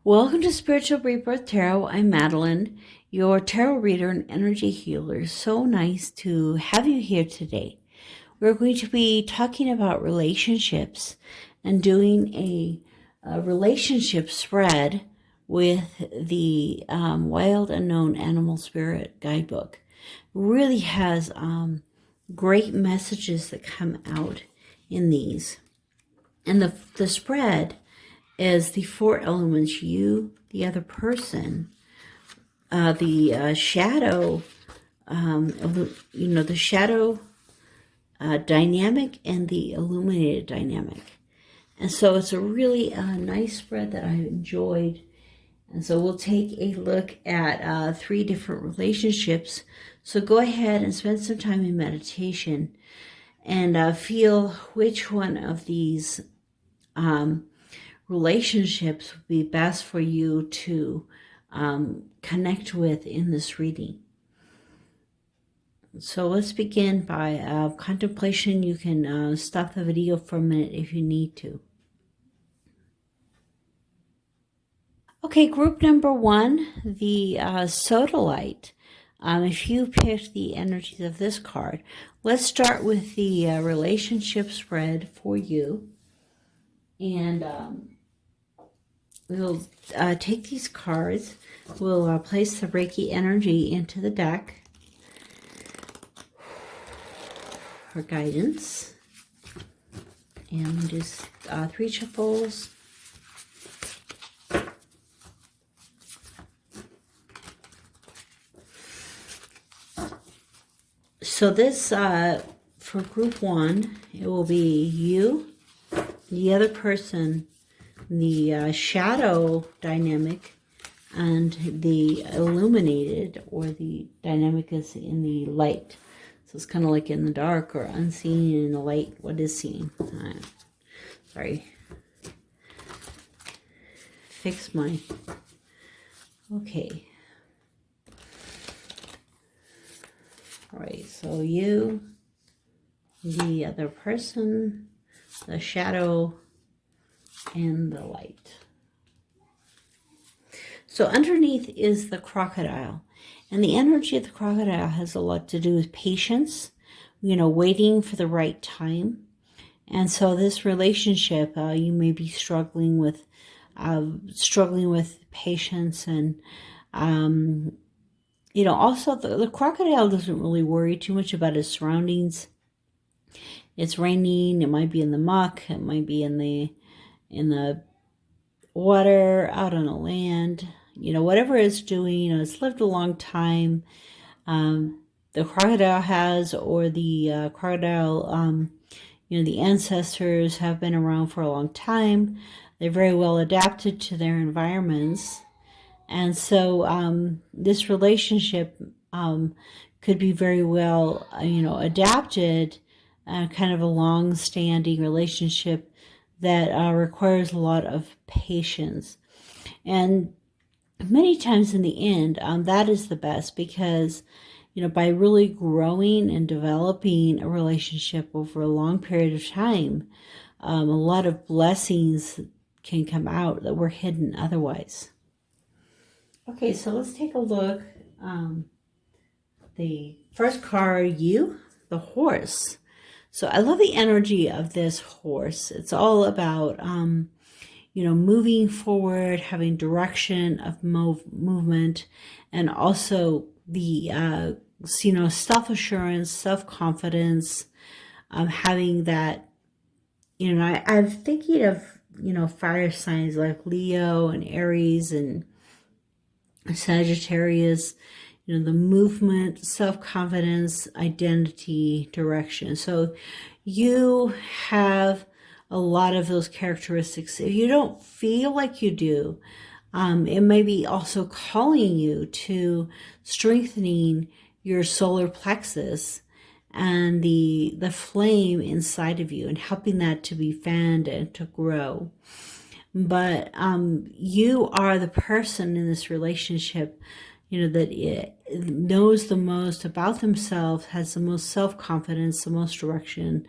Welcome to Spiritual Rebirth Tarot. I'm Madelyn, your tarot reader and energy healer. So nice to have you here today. We're going to be talking about relationships and doing a relationship spread with the Wild Unknown Animal Spirit Guidebook. Really has great messages that come out in these. And the spread is the four elements: you, the other person, the shadow, the shadow dynamic, and the illuminated dynamic. And so it's a really nice spread that I enjoyed. And so we'll take a look at 3 different relationships. So go ahead and spend some time in meditation and feel which one of these relationships would be best for you to connect with in this reading. So let's begin by contemplation. You can stop the video for a minute if you need to. Okay, group number 1, the sodalite. If you picked the energies of this card, let's start with the relationship spread for you. And we'll take these cards. We'll place the Reiki energy into the deck for guidance. And just 3 shuffles. So this, for group 1, it will be you, the other person, the shadow dynamic, and the illuminated, or the dynamic is in the light. So it's kind of like in the dark or unseen, in the light, what is seen. Sorry. Fix my... Okay. All right, so you, the other person, the shadow, and the light. So underneath is the crocodile, and the energy of the crocodile has a lot to do with patience, waiting for the right time. And so this relationship, you may be struggling with patience, and also the crocodile doesn't really worry too much about his surroundings. It's raining, it might be in the muck, it might be in the water, out on the land, whatever it's doing, it's lived a long time. The crocodile has, or the crocodile, the ancestors have been around for a long time. They're very well adapted to their environments. And so this relationship could be very well, adapted, kind of a long-standing relationship that requires a lot of patience. And many times in the end, that is the best, because, by really growing and developing a relationship over a long period of time, a lot of blessings can come out that were hidden otherwise. Okay, so let's take a look. The first card, you, the horse. So I love the energy of this horse. It's all about, moving forward, having direction of movement, and also the, self-assurance, self-confidence, having that, I'm thinking of, fire signs like Leo and Aries and Sagittarius, the movement, self-confidence, identity, direction. So you have a lot of those characteristics. If you don't feel like you do, it may be also calling you to strengthening your solar plexus and the flame inside of you, and helping that to be fanned and to grow. But you are the person in this relationship, that knows the most about themselves, has the most self-confidence, the most direction,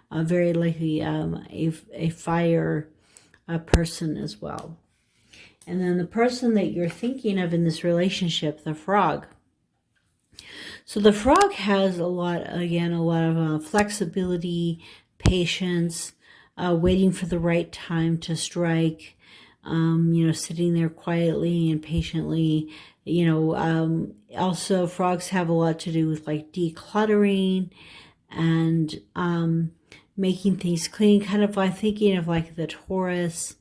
very likely a fire person as well. And then the person that you're thinking of in this relationship, the frog. So the frog has a lot of flexibility, patience, waiting for the right time to strike, sitting there quietly and patiently. Also frogs have a lot to do with like decluttering and making things clean, kind of like thinking of like the Taurus,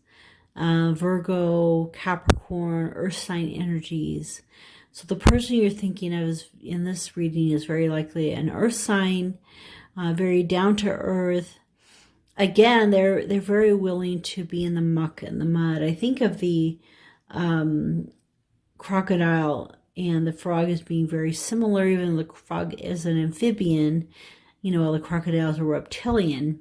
Virgo, Capricorn, Earth sign energies. So the person you're thinking of in this reading is very likely an Earth sign, very down to earth. Again, they're very willing to be in the muck and the mud. I think of the crocodile and the frog as being very similar, even though the frog is an amphibian, while the crocodile is a reptilian.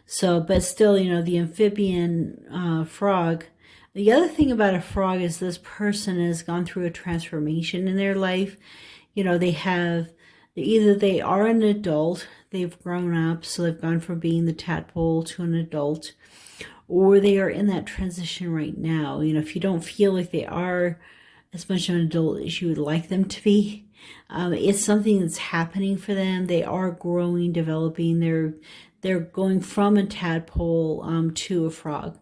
So, but still, the amphibian frog. The other thing about a frog is this person has gone through a transformation in their life. Either they are an adult, they've grown up, so they've gone from being the tadpole to an adult, or they are in that transition right now. If you don't feel like they are as much of an adult as you would like them to be, it's something that's happening for them. They are growing, developing. They're going from a tadpole to a frog.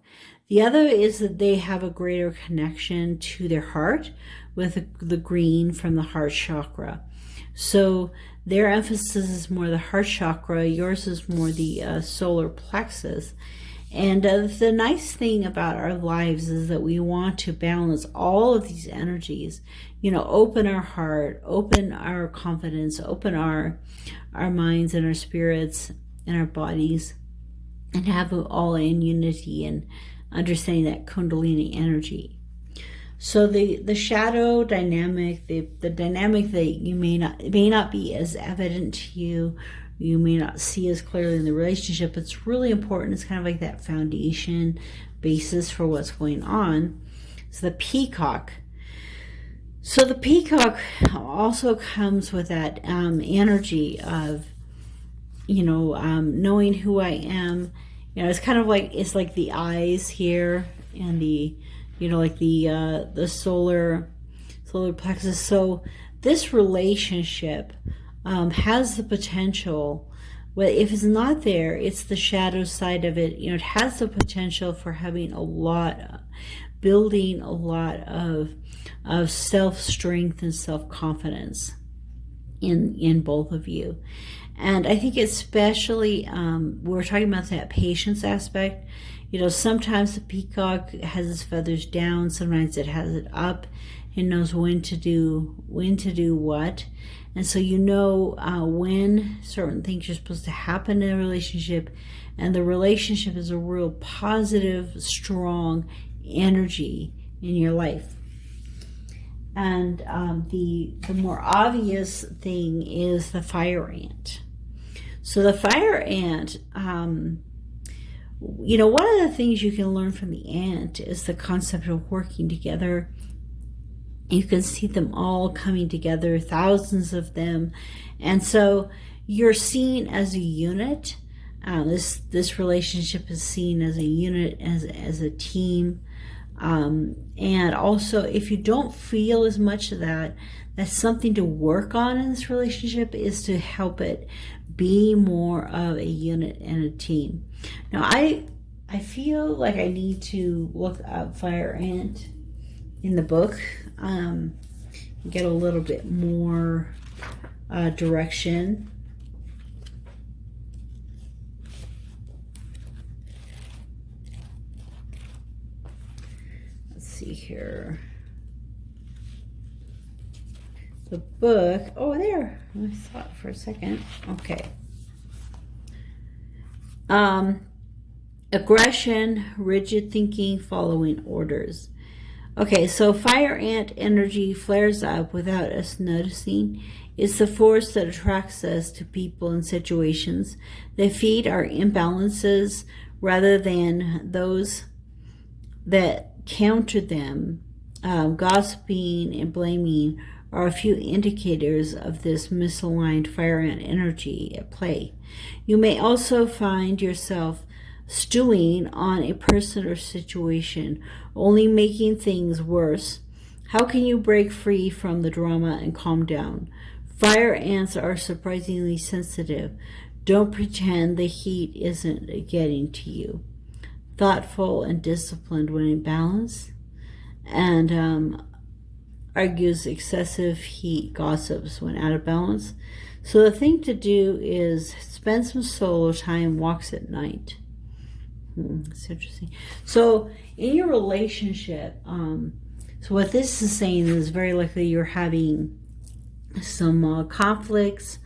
The other is that they have a greater connection to their heart with the green from the heart chakra. So their emphasis is more the heart chakra. Yours is more the solar plexus. And the nice thing about our lives is that we want to balance all of these energies, open our heart, open our confidence, open our minds and our spirits and our bodies, and have it all in unity and understanding that Kundalini energy. So the shadow dynamic, the dynamic that you may not be as evident to you, you may not see as clearly in the relationship, it's really important. It's kind of like that foundation basis for what's going on. So the peacock. So the peacock also comes with that energy of, knowing who I am. It's kind of like, it's like the eyes here and the, like the solar plexus. So this relationship has the potential, well, if it's not there, it's the shadow side of it. It has the potential for having building a lot of self-strength and self-confidence in both of you. And I think especially, we're talking about that patience aspect. Sometimes the peacock has its feathers down, sometimes it has it up. It knows when to do what. And so when certain things are supposed to happen in a relationship, and the relationship is a real positive, strong energy in your life. And the more obvious thing is the fire ant. So the fire ant, one of the things you can learn from the ant is the concept of working together. You can see them all coming together, thousands of them. And so you're seen as a unit. This relationship is seen as a unit, as a team. And also, if you don't feel as much of that, that's something to work on in this relationship, is to help it be more of a unit and a team. Now, I feel like I need to look up fire ant in the book, get a little bit more direction. Let's see here. The book, oh, there, I saw it for a second. Okay. Aggression, rigid thinking, following orders. Okay, so fire ant energy flares up without us noticing. It's the force that attracts us to people and situations. They feed our imbalances rather than those that counter them. Gossiping and blaming are a few indicators of this misaligned fire ant energy at play. You may also find yourself stewing on a person or situation, only making things worse. How can you break free from the drama and calm down? Fire ants are surprisingly sensitive. Don't pretend the heat isn't getting to you. Thoughtful and disciplined when in balance. And argues excessive heat, gossips when out of balance. So the thing to do is spend some solo time, walks at night. That's interesting. So in your relationship, so what this is saying is very likely you're having some conflicts,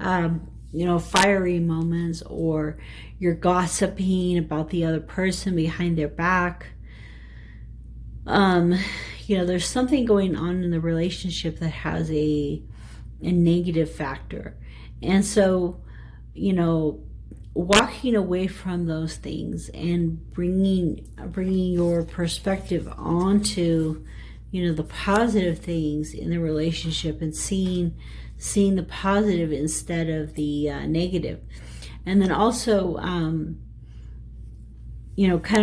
fiery moments, or you're gossiping about the other person behind their back. There's something going on in the relationship that has a negative factor. And so, walking away from those things and bringing your perspective onto, the positive things in the relationship, and seeing the positive instead of the negative. And then also, kind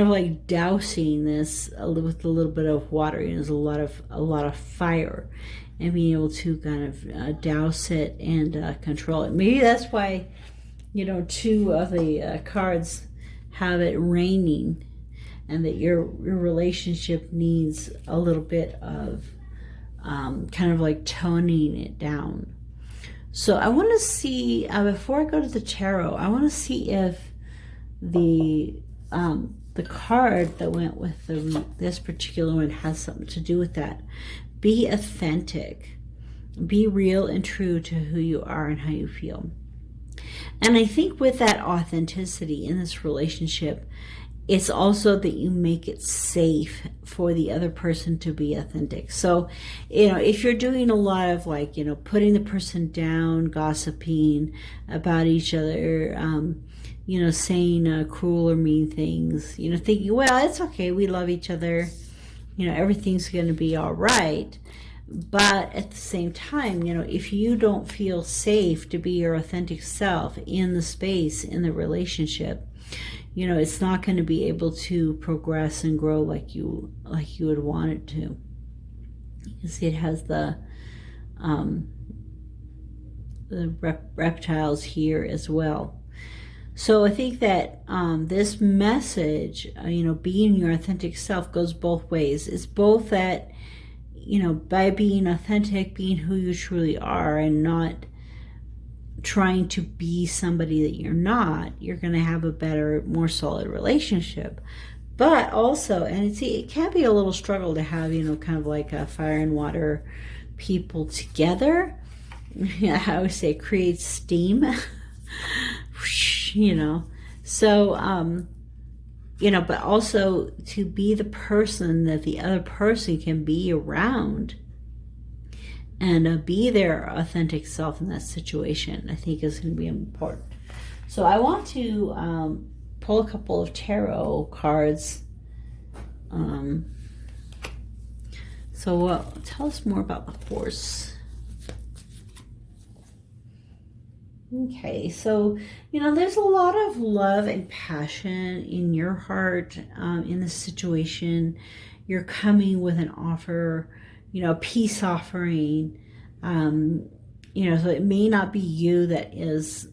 of like dousing this with a little bit of water. There's a lot of fire, and being able to kind of douse it and control it. Maybe that's why, two of the cards have it raining, and that your relationship needs a little bit of kind of like toning it down. So I want to see, before I go to the tarot, I want to see if the card that went with this particular one has something to do with that. Be authentic. Be real and true to who you are and how you feel. And I think with that authenticity in this relationship, it's also that you make it safe for the other person to be authentic. So, if you're doing a lot of putting the person down, gossiping about each other, saying cruel or mean things, thinking, well, it's okay, we love each other, everything's going to be all right. But at the same time, if you don't feel safe to be your authentic self in the space, in the relationship, it's not going to be able to progress and grow like you would want it to. You can see it has the reptiles here as well. So I think that this message, being your authentic self, goes both ways. It's both that, by being authentic, being who you truly are, and not trying to be somebody that you're not, you're going to have a better, more solid relationship. But also, and it can be a little struggle to have, kind of like a fire and water people together. I would say create steam. So, but also to be the person that the other person can be around, and be their authentic self in that situation, I think is going to be important. So I want to pull a couple of tarot cards. Tell us more about the Force. Okay, so, there's a lot of love and passion in your heart in this situation. You're coming with an offer, a peace offering. So it may not be you that is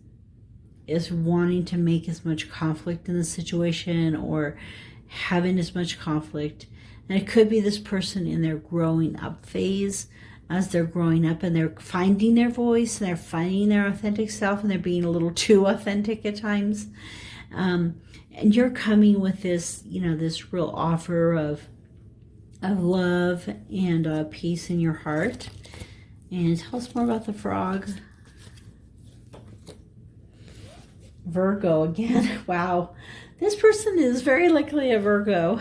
wanting to make as much conflict in the situation, or having as much conflict. And it could be this person in their growing up phase, as they're growing up and they're finding their voice and they're finding their authentic self, and they're being a little too authentic at times. And you're coming with this, this real offer of love and peace in your heart. And tell us more about the frog. Virgo again. Wow. This person is very likely a Virgo.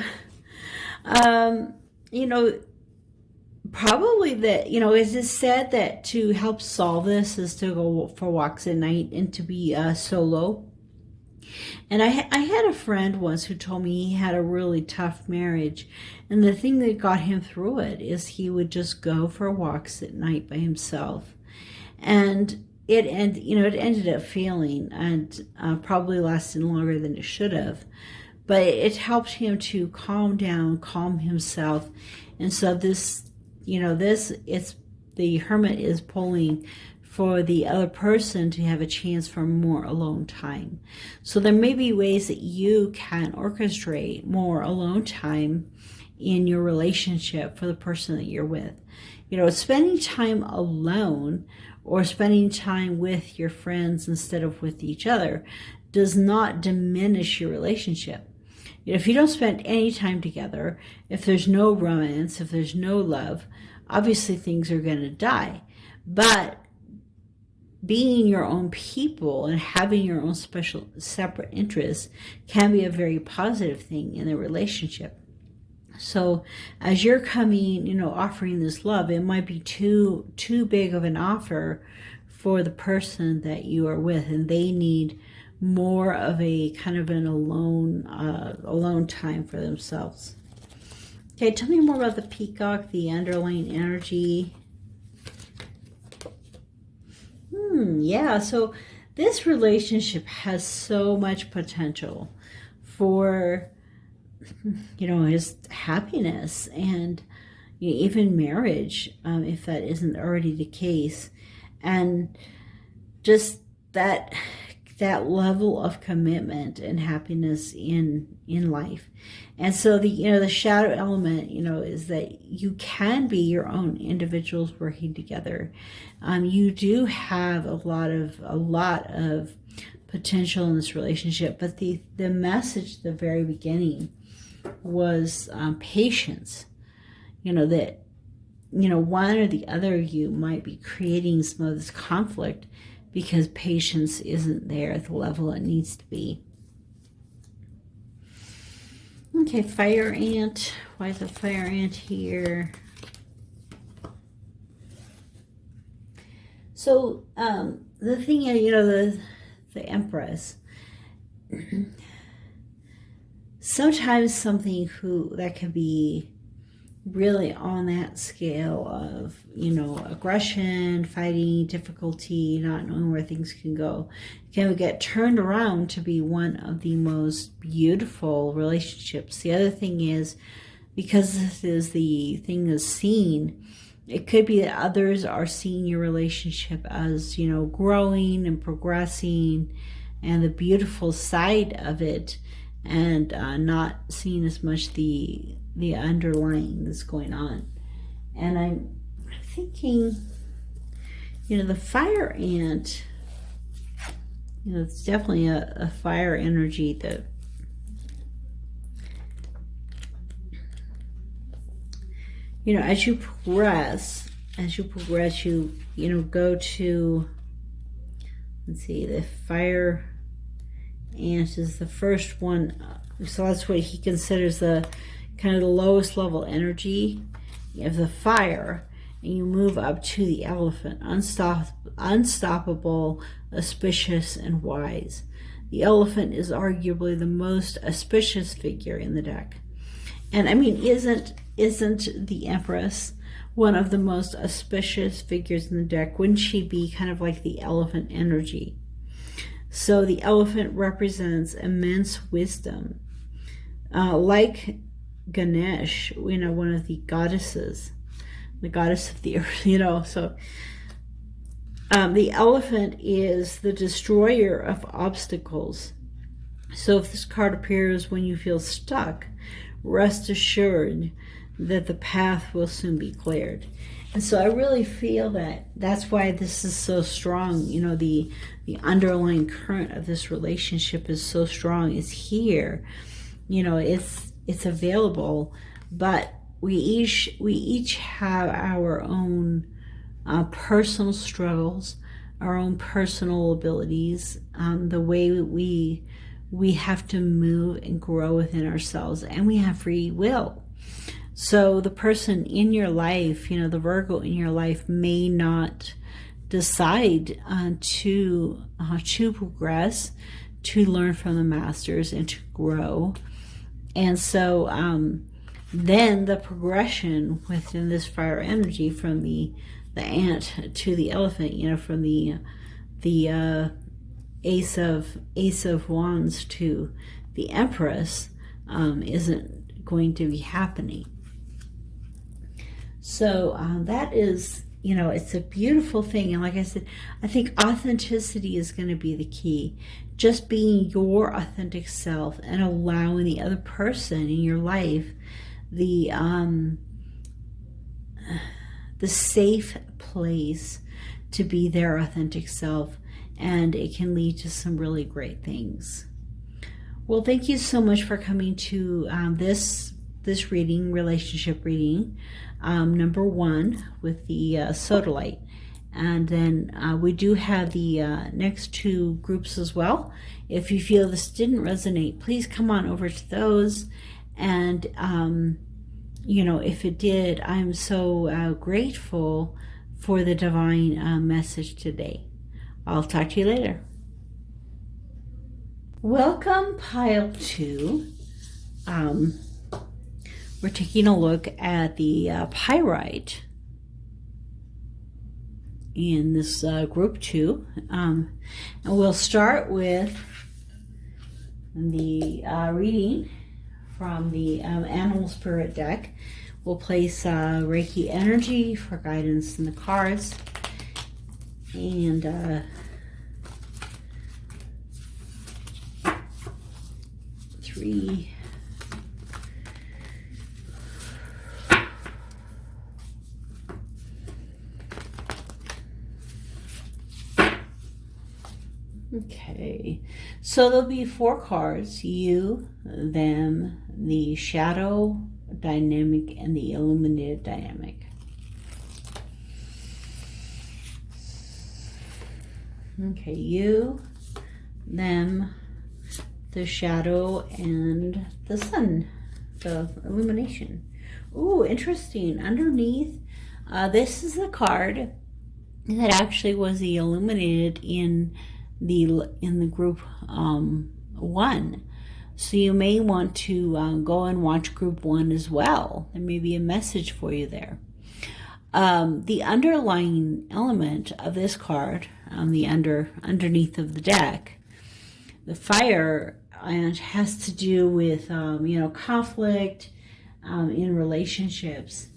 Probably that, it is said that to help solve this is to go for walks at night and to be solo. And I had a friend once who told me he had a really tough marriage, and the thing that got him through it is he would just go for walks at night by himself. And it ended up failing, and probably lasted longer than it should have. But it helped him to calm down, calm himself. And so this, it's the Hermit is pulling for the other person to have a chance for more alone time. So there may be ways that you can orchestrate more alone time in your relationship for the person that you're with. Spending time alone or spending time with your friends instead of with each other does not diminish your relationship. If you don't spend any time together, if there's no romance, if there's no love, obviously things are going to die. But being your own people and having your own special separate interests can be a very positive thing in a relationship. So as you're coming, offering this love, it might be too big of an offer for the person that you are with, and they need more of a kind of an alone time for themselves. Okay, tell me more about the Peacock, the underlying energy. Yeah, so this relationship has so much potential for, his happiness and even marriage, if that isn't already the case. And just that level of commitment and happiness in life. And so the shadow element, is that you can be your own individuals working together. You do have a lot of potential in this relationship, but the message at the very beginning was patience. That one or the other of you might be creating some of this conflict because patience isn't there at the level it needs to be. Okay, fire ant. Why is a fire ant here? So the thing is, the Empress. Sometimes something that can be really on that scale of, aggression, fighting, difficulty, not knowing where things can go, can get turned around to be one of the most beautiful relationships. The other thing is, because this is the thing that's seen, it could be that others are seeing your relationship as, growing and progressing and the beautiful side of it, and not seeing as much the underlying that's going on. And I'm thinking, the fire ant, it's definitely a fire energy that as you progress, you go to, let's see, the fire ant is the first one. So that's what he considers the kind of the lowest level energy of the fire. And you move up to the elephant, unstoppable, auspicious, and wise. The elephant is arguably the most auspicious figure in the deck. And I mean, isn't the Empress one of the most auspicious figures in the deck? Wouldn't she be kind of like the elephant energy? So the elephant represents immense wisdom. Like Ganesh, one of the goddesses, the goddess of the earth, so the elephant is the destroyer of obstacles. So if this card appears when you feel stuck, rest assured that the path will soon be cleared. And so I really feel that that's why this is so strong. The underlying current of this relationship is so strong. It's here. It's available, but we each have our own personal struggles, our own personal abilities, the way we have to move and grow within ourselves, and we have free will. So the person in your life, the Virgo in your life, may not decide to progress, to learn from the masters, and to grow. And so then the progression within this fire energy, from the ant to the elephant, from the the Ace of Wands to the Empress isn't going to be happening. So that is, you know, it's a beautiful thing. And like I said, I think authenticity is going to be the key. Just being your authentic self and allowing the other person in your life the safe place to be their authentic self, and it can lead to some really great things. Well, thank you so much for coming to this reading, relationship reading, number 1 with the sodalite. And then we do have the next 2 groups as well. If you feel this didn't resonate, please come on over to those. And you know, if it did, I'm so grateful for the divine message today. I'll talk to you later. Welcome, pile 2. We're taking a look at the pyrite in this group 2. And we'll start with the reading from the Animal Spirit deck. We'll place Reiki energy for guidance in the cards. And 3. Okay, so there'll be 4 cards: you, them, the shadow dynamic, and the illuminated dynamic. Okay, you, them, the shadow, and the sun, the illumination. Ooh, interesting. Underneath, this is the card that actually was the illuminated in the group 1. So you may want to go and watch group 1 as well. There may be a message for you there. The underlying element of this card, the underneath of the deck, the fire, and has to do with you know, conflict in relationships,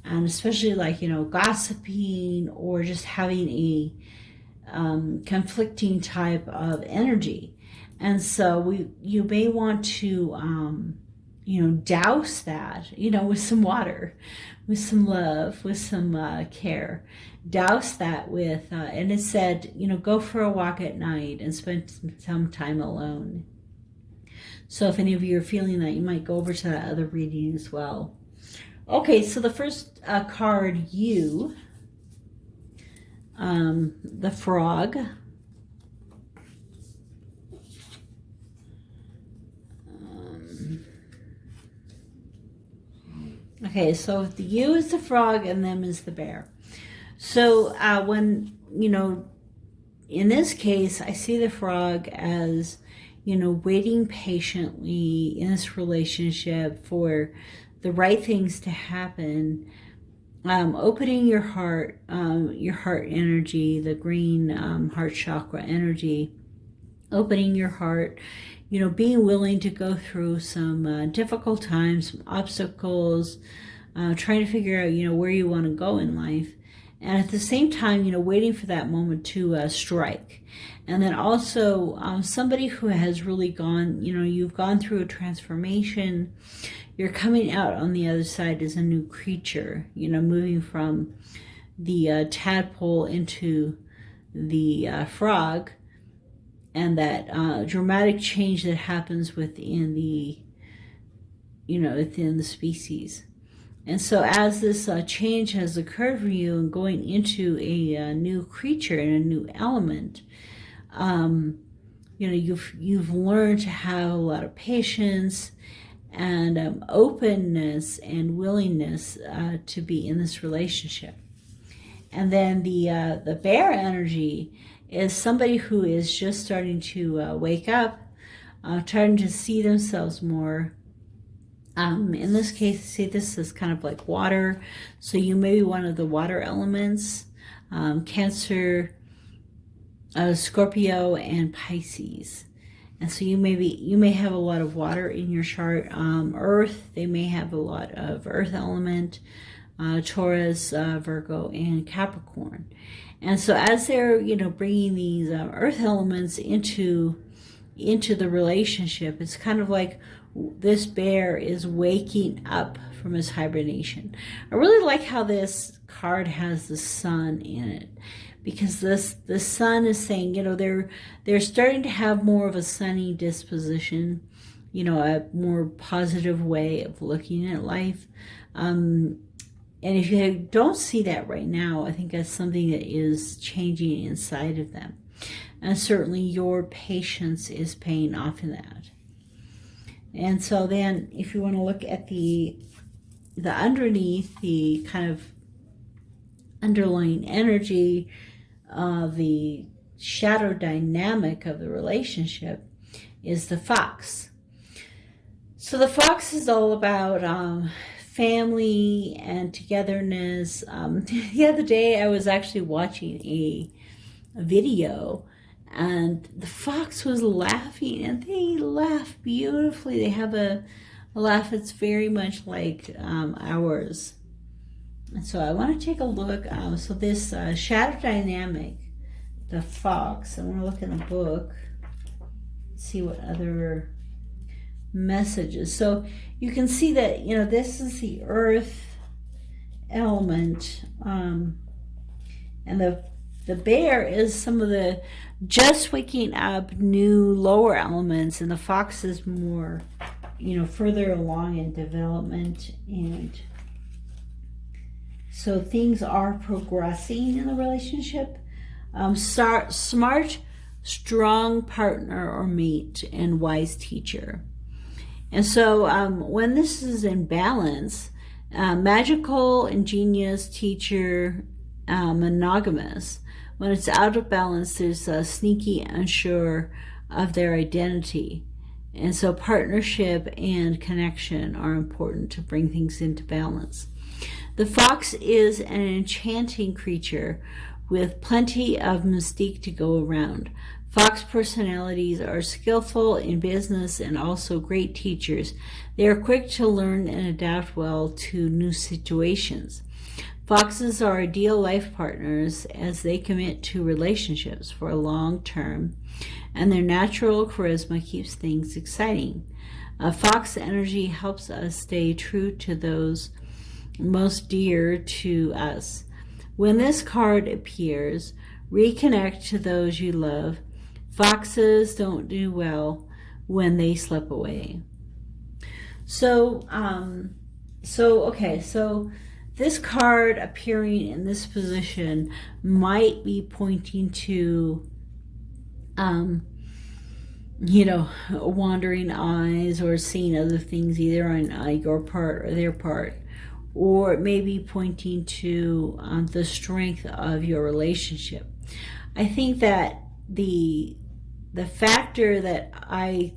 and especially like, you know, gossiping or just having a conflicting type of energy. And so you may want to you know, douse that, you know, with some water, with some love, with some care. Douse that with and it said, you know, go for a walk at night and spend some time alone. So if any of you are feeling that, you might go over to that other reading as well. Okay, so the first card, you, the frog. Okay, so the you is the frog and them is the bear. So when, you know, in this case, I see the frog as, you know, waiting patiently in this relationship for the right things to happen. Opening your heart energy, the green heart chakra energy, opening your heart, you know, being willing to go through some difficult times, some obstacles, trying to figure out, you know, where you want to go in life. And at the same time, you know, waiting for that moment to strike. And then also somebody who has really gone, you know, you've gone through a transformation. You're coming out on the other side as a new creature, you know, moving from the tadpole into the frog, and that dramatic change that happens within the, you know, within the species. And so as this change has occurred for you and going into a new creature and a new element, you know, you've learned to have a lot of patience and openness and willingness to be in this relationship. And then the bear energy is somebody who is just starting to wake up, starting to see themselves more. In this case, see, this is kind of like water, so you may be one of the water elements. Cancer, Scorpio and Pisces. And so you may have a lot of water in your chart. Earth, they may have a lot of earth element, Taurus, Virgo, and Capricorn. And so as they're, bringing these earth elements into the relationship, it's kind of like this bear is waking up from his hibernation. I really like how this card has the sun in it, because the sun is saying, they're starting to have more of a sunny disposition, a more positive way of looking at life. And if you don't see that right now, I think that's something that is changing inside of them. And certainly your patience is paying off in that. And so then if you want to look at the underneath, the kind of underlying energy of the shadow dynamic of the relationship, is the fox. So the fox is all about family and togetherness. The other day I was actually watching a video, and the fox was laughing, and they laugh beautifully. They have a laugh that's very much like ours. And so I want to take a look. So this shadow dynamic, the fox, I want to look in the book, see what other messages. So you can see that, this is the earth element, and the bear is some of the just waking up new lower elements, and the fox is more, further along in development. And so things are progressing in the relationship. Smart, strong partner or mate, and wise teacher. And so when this is in balance, magical, ingenious, teacher, monogamous. When it's out of balance, there's a sneaky, unsure of their identity. And so partnership and connection are important to bring things into balance. The fox is an enchanting creature with plenty of mystique to go around. Fox personalities are skillful in business and also great teachers. They are quick to learn and adapt well to new situations. Foxes are ideal life partners as they commit to relationships for a long term, and their natural charisma keeps things exciting. Fox energy helps us stay true to those most dear to us. When this card appears, reconnect to those you love. Foxes don't do well when they slip away. So this card appearing in this position might be pointing to, wandering eyes, or seeing other things either on your part or their part, or it may be pointing to the strength of your relationship. I think that the factor that I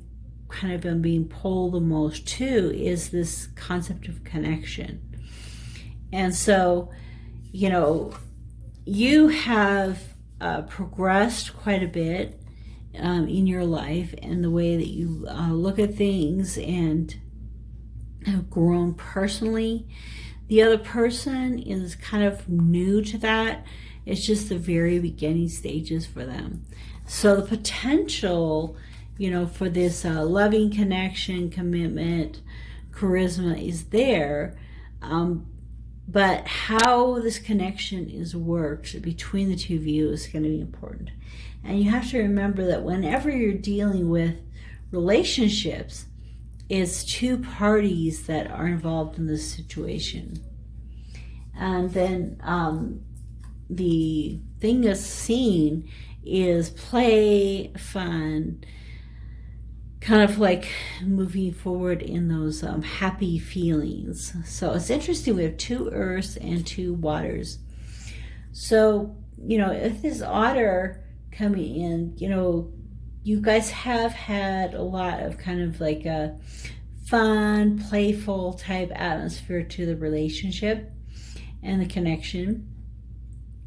kind of am being pulled the most to is this concept of connection. And so, you have progressed quite a bit in your life, and the way that you look at things, and have grown personally. The other person is kind of new to that. It's just the very beginning stages for them. So the potential, for this loving connection, commitment, charisma is there. But how this connection is worked between the two of you is going to be important. And you have to remember that whenever you're dealing with relationships, it's two parties that are involved in this situation. And then the thing that's seen is play, fun, kind of like moving forward in those happy feelings. So it's interesting, we have 2 earths and 2 waters. So, if this otter coming in, you guys have had a lot of kind of like a fun, playful type atmosphere to the relationship and the connection.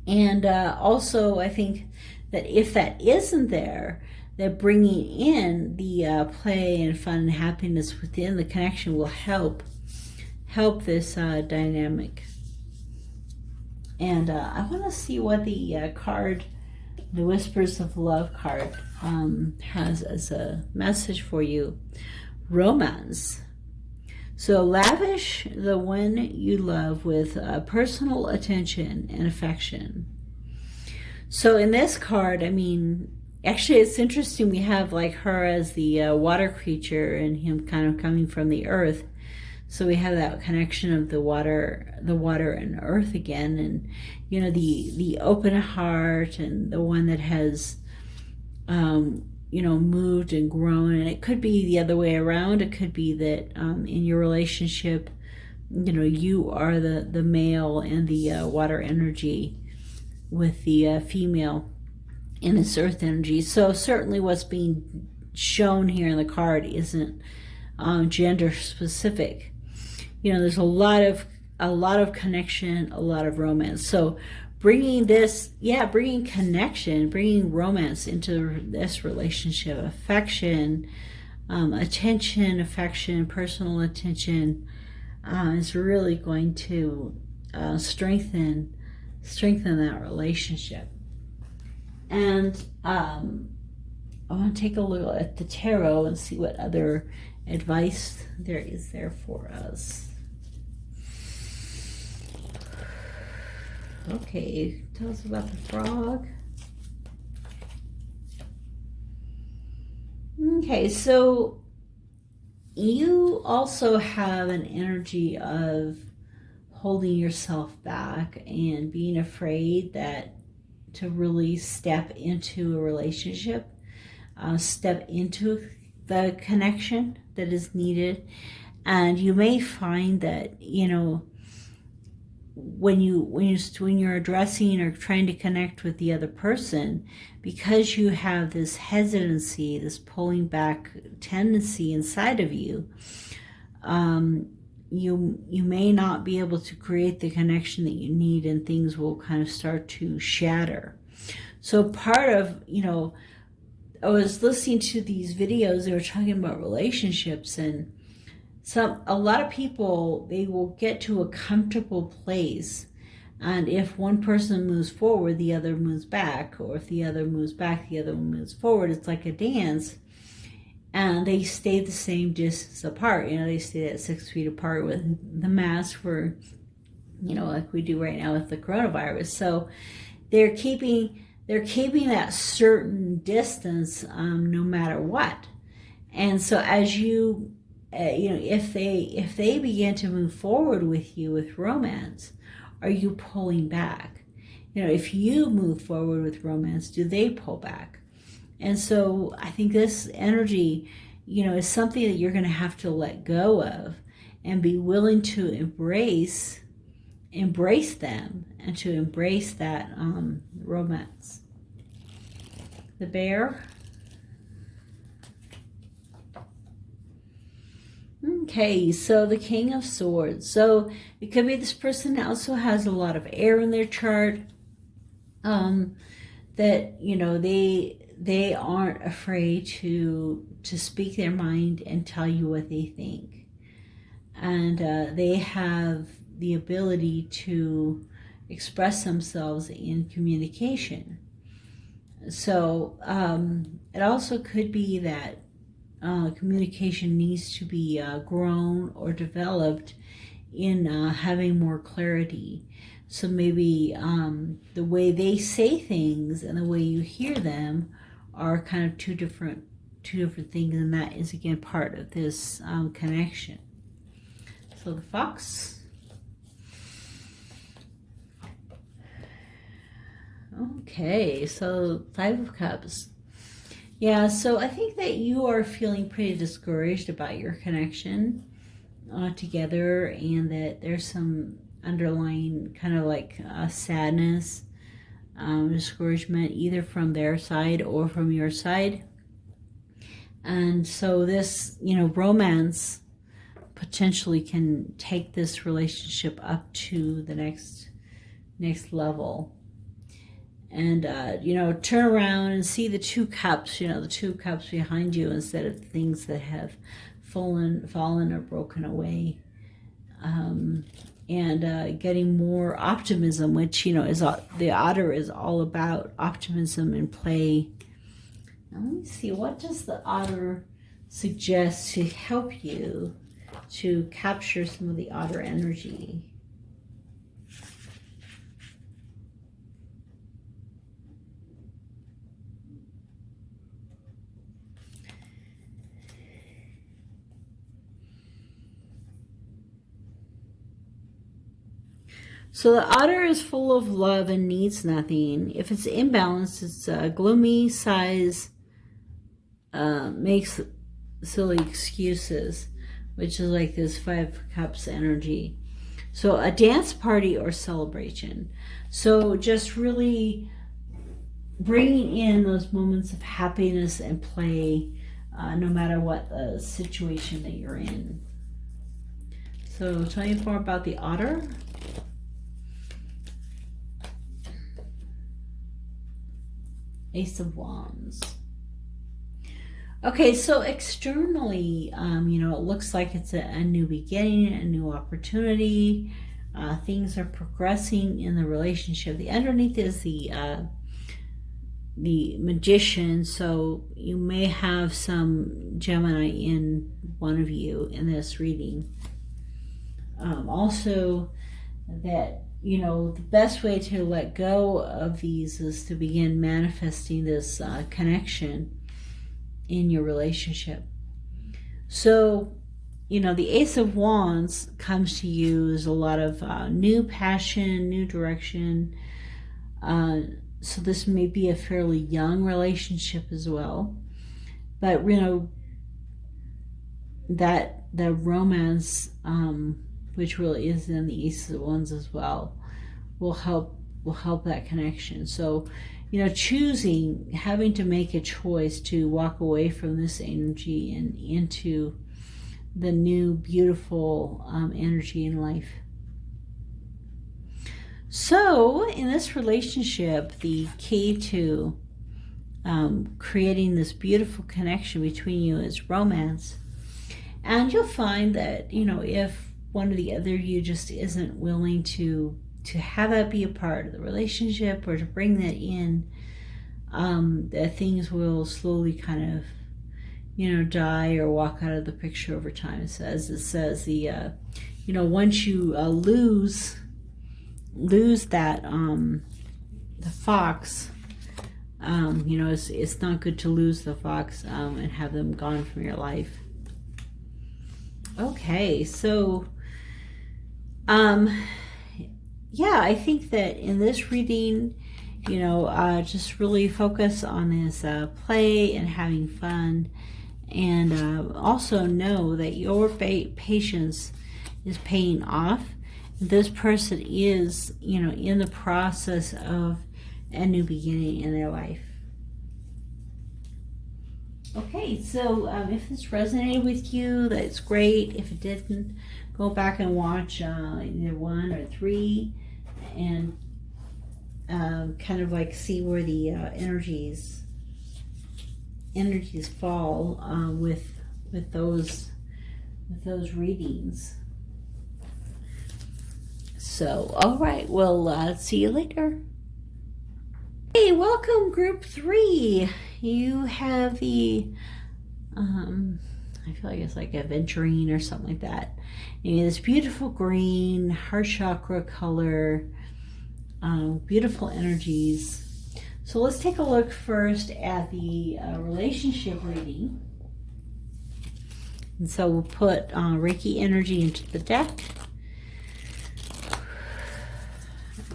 And also, I think that if that isn't there, that bringing in the play and fun and happiness within the connection will help this dynamic. And I want to see what the card, the Whispers of Love card, has as a message for you. Romance. So lavish the one you love with personal attention and affection. So in this card, I mean, actually it's interesting, we have like her as the water creature and him kind of coming from the earth. So we have that connection of the water and earth again, and you know, the open heart, and the one that has you know, moved and grown. And it could be the other way around. It could be that in your relationship, you know, you are the male and the water energy with the female in this earth energy. So certainly what's being shown here in the card isn't gender specific. You know, there's a lot of connection, a lot of romance. So bringing this, bringing connection, bringing romance into this relationship, affection, attention, affection, personal attention, is really going to strengthen that relationship. And I want to take a look at the tarot and see what other advice there is there for us. Okay, tell us about the frog. Okay, so you also have an energy of holding yourself back and being afraid that to really step into a relationship, step into the connection that is needed. And you may find that, you know, when you're addressing or trying to connect with the other person, because you have this hesitancy, this pulling back tendency inside of you, you may not be able to create the connection that you need, and things will kind of start to shatter. So part of, you know, I was listening to these videos, they were talking about relationships, and a lot of people, they will get to a comfortable place, and if one person moves forward, the other moves back, or if the other moves back, the other one moves forward. It's like a dance, and they stay the same distance apart. You know, they stay at 6 feet apart with the mask, for, you know, like we do right now with the coronavirus. So they're keeping that certain distance, no matter what. And so as you you know, if they begin to move forward with you with romance, are you pulling back? You know, if you move forward with romance, do they pull back? And so I think this energy, you know, is something that you're going to have to let go of and be willing to embrace them, and to embrace that romance. The bear. Okay, so the King of Swords. So it could be this person also has a lot of air in their chart. That, you know, they aren't afraid to speak their mind and tell you what they think. And they have the ability to express themselves in communication. So it also could be that communication needs to be grown or developed in having more clarity. So maybe the way they say things and the way you hear them are kind of two different things, and that is again part of this connection. So the fox. Okay, so 5 of Cups. Yeah, so I think that you are feeling pretty discouraged about your connection together, and that there's some underlying kind of like sadness, discouragement, either from their side or from your side. And so this, you know, romance potentially can take this relationship up to the next level. And, you know, turn around and see the 2 cups, you know, the 2 cups behind you instead of things that have fallen or broken away. And getting more optimism, which, you know, is the otter is all about optimism and play. Now, let me see, what does the otter suggest to help you to capture some of the otter energy? So the otter is full of love and needs nothing. If it's imbalanced, it's gloomy, sighs, makes silly excuses, which is like this 5 cups energy. So a dance party or celebration. So just really bringing in those moments of happiness and play, no matter what the situation that you're in. So tell me more about the otter. Ace of Wands. Okay, so externally, you know, it looks like it's a new beginning, a new opportunity. Things are progressing in the relationship. The underneath is the Magician, so you may have some Gemini in one of you in this reading. Also, that, you know, the best way to let go of these is to begin manifesting this connection in your relationship. So, you know, the Ace of Wands comes to you as a lot of new passion, new direction. So this may be a fairly young relationship as well. But, you know, that the romance, which really is in the Ace of Wands as well, will help that connection. So, you know, having to make a choice to walk away from this energy and into the new beautiful energy in life. So in this relationship, the key to creating this beautiful connection between you is romance. And you'll find that, you know, if one or the other of you just isn't willing to have that be a part of the relationship or to bring that in, that things will slowly kind of, you know, die or walk out of the picture over time. It says the, you know, once you lose that, the fox, you know, it's not good to lose the fox and have them gone from your life. Okay, so yeah, I think that in this reading, you know, just really focus on this play and having fun, and also know that your patience is paying off. This person is, you know, in the process of a new beginning in their life. Okay, so if this resonated with you, that's great. If it didn't, go back and watch either 1 or 3 and kind of like see where the energies fall with those readings. So, all right, well, see you later. Hey, welcome group 3. You have the, I feel like it's like aventurine or something like that. You have this beautiful green, heart chakra color, beautiful energies. So let's take a look first at the relationship reading. And so we'll put Reiki energy into the deck.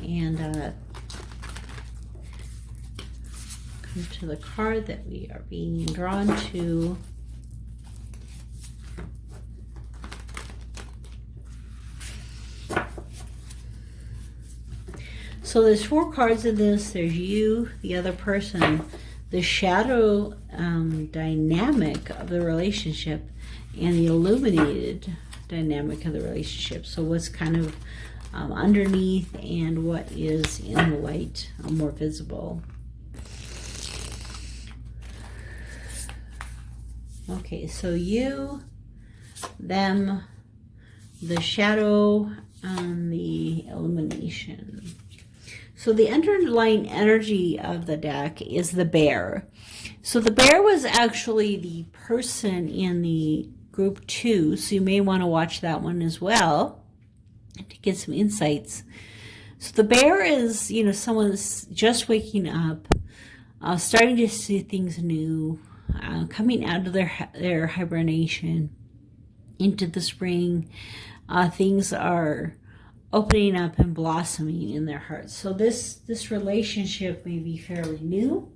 And come to the card that we are being drawn to. So there's 4 cards in this. There's you, the other person, the shadow dynamic of the relationship, and the illuminated dynamic of the relationship. So what's kind of underneath and what is in the light, more visible. Okay, so you, them, the shadow, and the illumination. So the underlying energy of the deck is the bear. So the bear was actually the person in the group 2, so you may want to watch that one as well to get some insights. So the bear is, someone that's just waking up, starting to see things new, coming out of their hibernation into the spring. Things are opening up and blossoming in their hearts. So this relationship may be fairly new.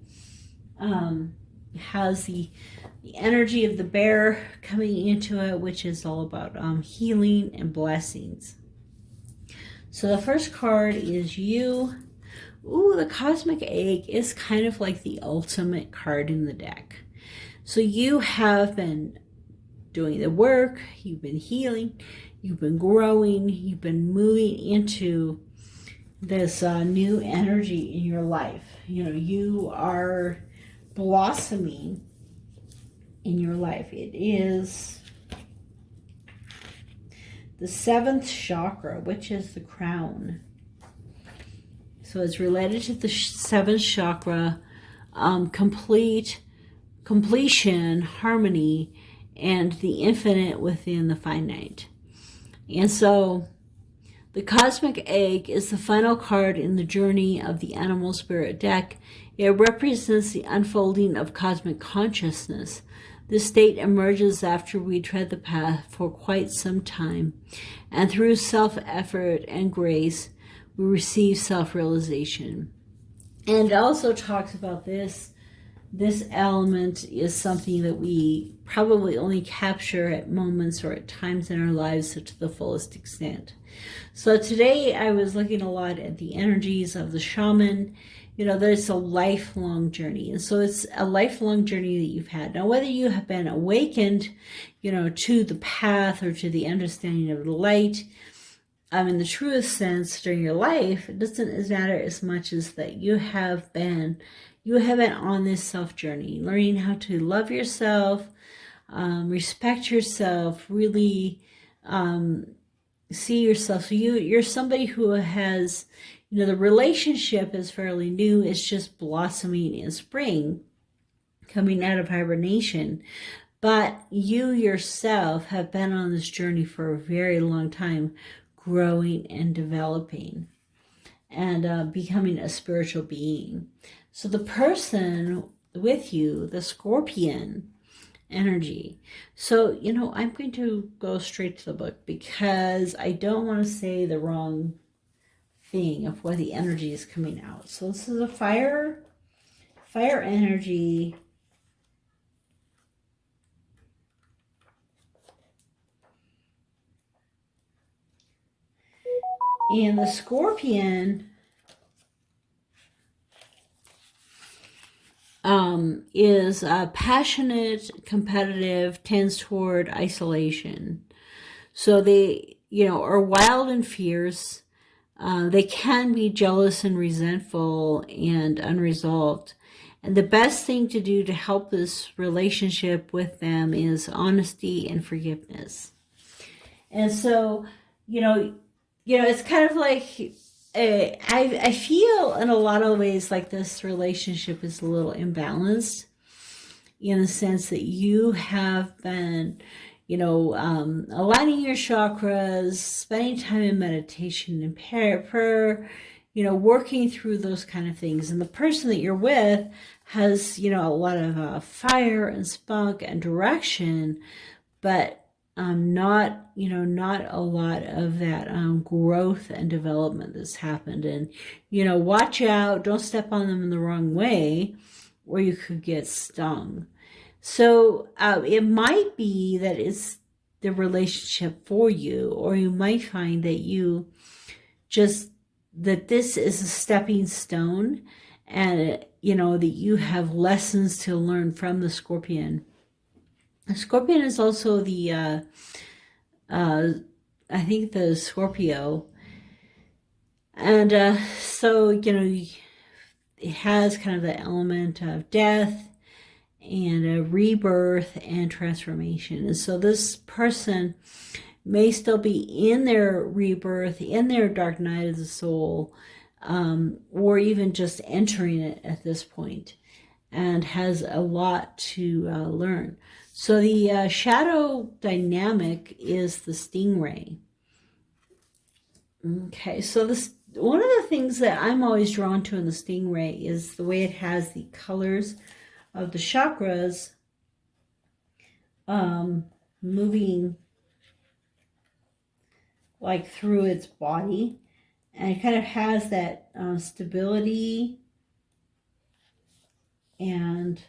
Has the energy of the bear coming into it, which is all about healing and blessings. So the first card is you. Ooh, the cosmic egg is kind of like the ultimate card in the deck. So you have been doing the work, you've been healing, you've been growing, you've been moving into this new energy in your life. You are blossoming in your life. It is the 7th chakra, which is the crown. So it's related to the 7th chakra, completion, harmony, and the infinite within the finite. And so the cosmic egg is the final card in the journey of the animal spirit deck. It represents the unfolding of cosmic consciousness. This state emerges after we tread the path for quite some time, and through self-effort and grace, we receive self-realization. And it also talks about this element is something that we probably only capture at moments or at times in our lives to the fullest extent. So today I was looking a lot at the energies of the shaman. That it's a lifelong journey. And so it's a lifelong journey that you've had. Now, whether you have been awakened, to the path or to the understanding of the light, in the truest sense during your life, it doesn't matter as much as that you have been on this self journey, learning how to love yourself, respect yourself, really see yourself. So you're somebody who has, the relationship is fairly new. It's just blossoming in spring, coming out of hibernation. But you yourself have been on this journey for a very long time, growing and developing and becoming a spiritual being. So the person with you, the scorpion energy. So, I'm going to go straight to the book because I don't want to say the wrong thing of what the energy is coming out. So this is a fire energy. And the scorpion is passionate, competitive, tends toward isolation. So they, are wild and fierce. They can be jealous and resentful and unresolved. And the best thing to do to help this relationship with them is honesty and forgiveness. And so, it's kind of like, I feel in a lot of ways like this relationship is a little imbalanced in the sense that you have been, aligning your chakras, spending time in meditation and prayer, working through those kind of things. And the person that you're with has, a lot of fire and spunk and direction, but not a lot of that growth and development that's happened. And, watch out, don't step on them in the wrong way or you could get stung. So it might be that it's the relationship for you, or you might find that that this is a stepping stone and, that you have lessons to learn from the scorpion. The scorpion is also the, I think the Scorpio, And so, it has kind of the element of death and a rebirth and transformation. And so this person may still be in their rebirth, in their dark night of the soul, or even just entering it at this point, and has a lot to learn. So the shadow dynamic is the stingray. Okay, so this, one of the things that I'm always drawn to in the stingray is the way it has the colors of the chakras moving like through its body, and it kind of has that stability and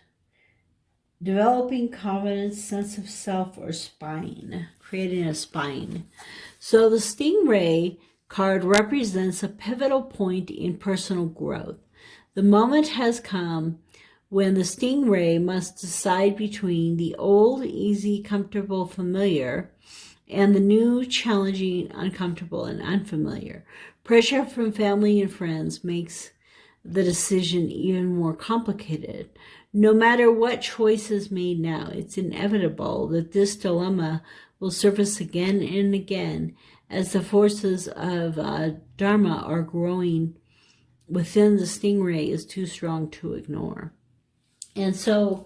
developing confidence, sense of self, or spine, creating a spine. So the stingray card represents a pivotal point in personal growth. The moment has come when the stingray must decide between the old, easy, comfortable, familiar, and the new, challenging, uncomfortable, and unfamiliar. Pressure from family and friends makes the decision even more complicated. No matter what choice is made now, it's inevitable that this dilemma will surface again and again as the forces of Dharma are growing within the stingray is too strong to ignore. And so,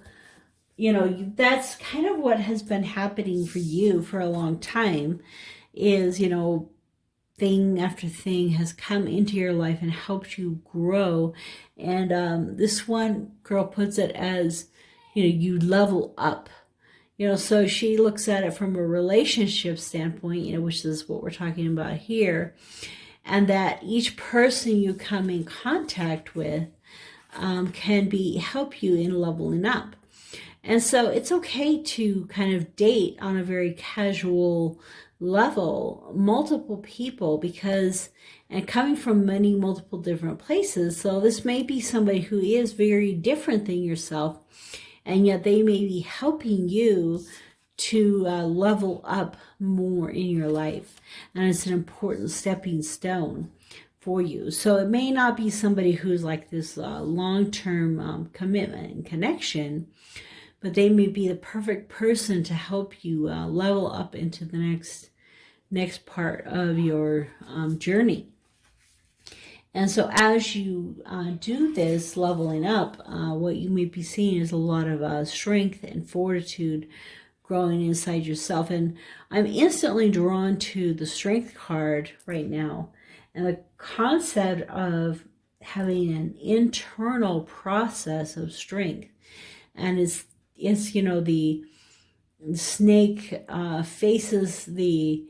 that's kind of what has been happening for you for a long time is, thing after thing has come into your life and helped you grow. And this one girl puts it as, you level up. So she looks at it from a relationship standpoint, which is what we're talking about here. And that each person you come in contact with can help you in leveling up. And so it's okay to kind of date on a very casual level multiple people, because, and coming from many multiple different places, so this may be somebody who is very different than yourself, and yet they may be helping you to level up more in your life. And it's an important stepping stone for you. So it may not be somebody who's like this long-term commitment and connection, but they may be the perfect person to help you level up into the next part of your journey. And so as you do this leveling up, what you may be seeing is a lot of strength and fortitude growing inside yourself. And I'm instantly drawn to the strength card right now, and the concept of having an internal process of strength. And it's the snake faces the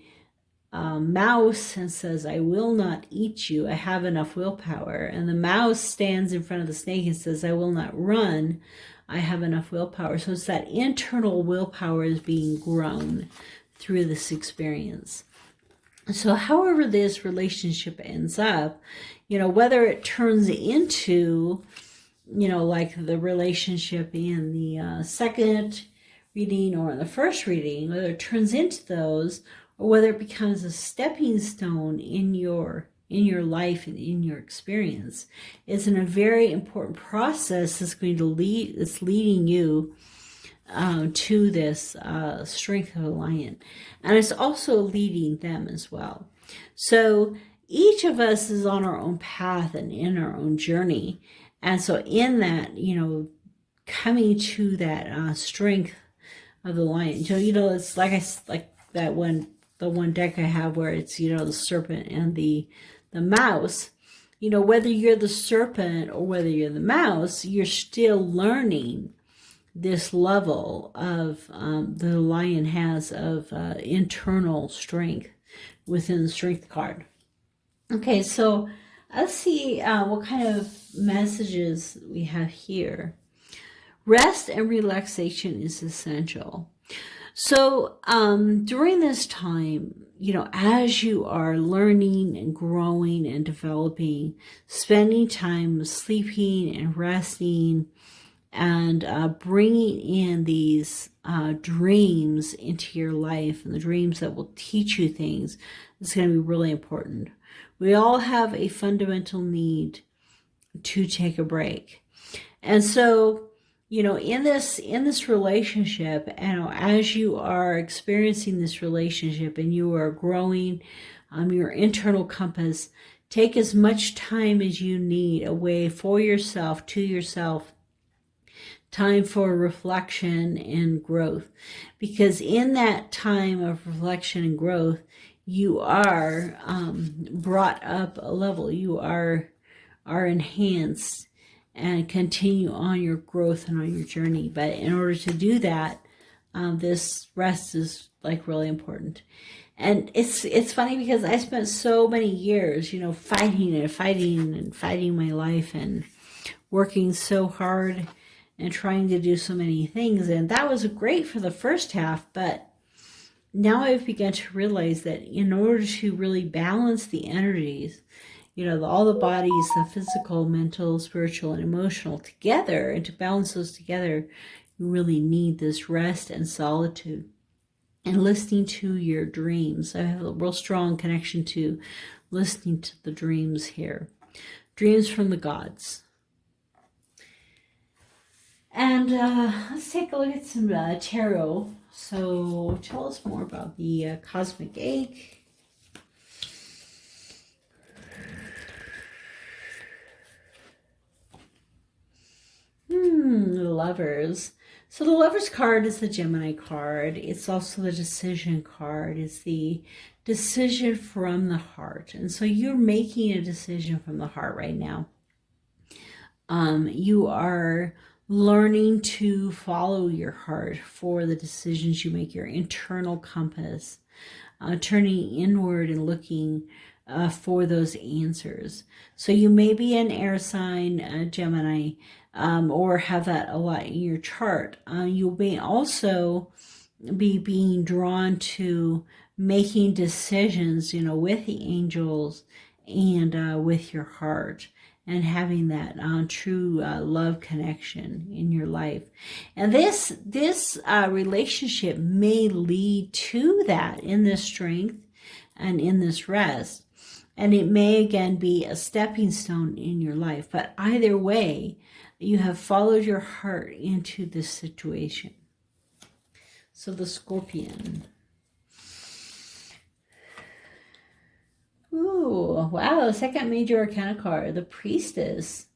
mouse and says, I will not eat you, I have enough willpower. And the mouse stands in front of the snake and says, I will not run, I have enough willpower. So it's that internal willpower is being grown through this experience. So however this relationship ends up, whether it turns into, like the relationship in the second reading or in the first reading, whether it turns into those, or whether it becomes a stepping stone in your life and in your experience, is in a very important process that's leading you to this strength of the lion. And it's also leading them as well. So each of us is on our own path and in our own journey. And so in that, coming to that strength of the lion, it's like that the one deck I have where it's, the serpent and the mouse, whether you're the serpent or whether you're the mouse, you're still learning this level of the lion has of internal strength within the strength card. Okay, so let's see what kind of messages we have here. Rest and relaxation is essential. So during this time, as you are learning and growing and developing, spending time sleeping and resting and bringing in these dreams into your life, and the dreams that will teach you things, is going to be really important. We all have a fundamental need to take a break. And so, in this relationship, and as you are experiencing this relationship and you are growing your internal compass, take as much time as you need away for yourself, to yourself, time for reflection and growth. Because in that time of reflection and growth, you are brought up a level. You are enhanced and continue on your growth and on your journey. But in order to do that, this rest is like really important. And it's funny because I spent so many years, fighting my life and working so hard and trying to do so many things. And that was great for the first half, but now I've begun to realize that in order to really balance the energies, all the bodies, the physical, mental, spiritual, and emotional together, and to balance those together, you really need this rest and solitude and listening to your dreams. I have a real strong connection to listening to the dreams here. Dreams from the gods. And let's take a look at some tarot. So tell us more about the cosmic egg. The Lovers. So the Lovers card is the Gemini card. It's also the decision card. It's the decision from the heart. And so you're making a decision from the heart right now. You are learning to follow your heart for the decisions you make, your internal compass, turning inward and looking for those answers. So you may be an air sign, Gemini, or have that a lot in your chart. You may also be being drawn to making decisions, with the angels and with your heart, and having that true love connection in your life. And this relationship may lead to that in this strength and in this rest. And it may again be a stepping stone in your life. But either way, you have followed your heart into this situation. So the Scorpion. Ooh, wow, the second major arcana card, the Priestess.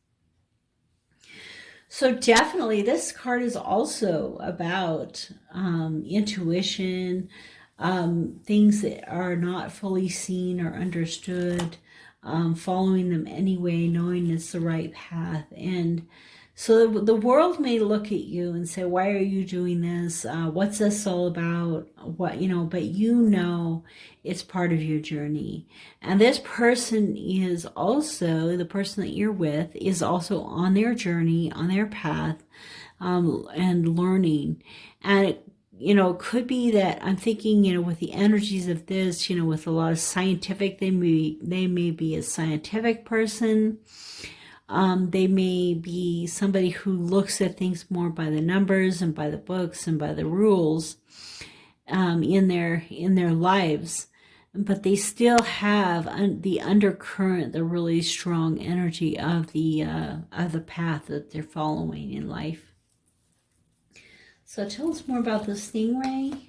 So definitely this card is also about intuition, things that are not fully seen or understood, following them anyway, knowing it's the right path. And so the world may look at you and say, why are you doing this? What's this all about? But it's part of your journey. And this person is also, the person that you're with is also on their journey, on their path, and learning. And it could be that I'm thinking, with the energies of this, with a lot of scientific, they may be a scientific person. They may be somebody who looks at things more by the numbers and by the books and by the rules in their lives, but they still have the undercurrent, the really strong energy of the path that they're following in life. So tell us more about the Stingray.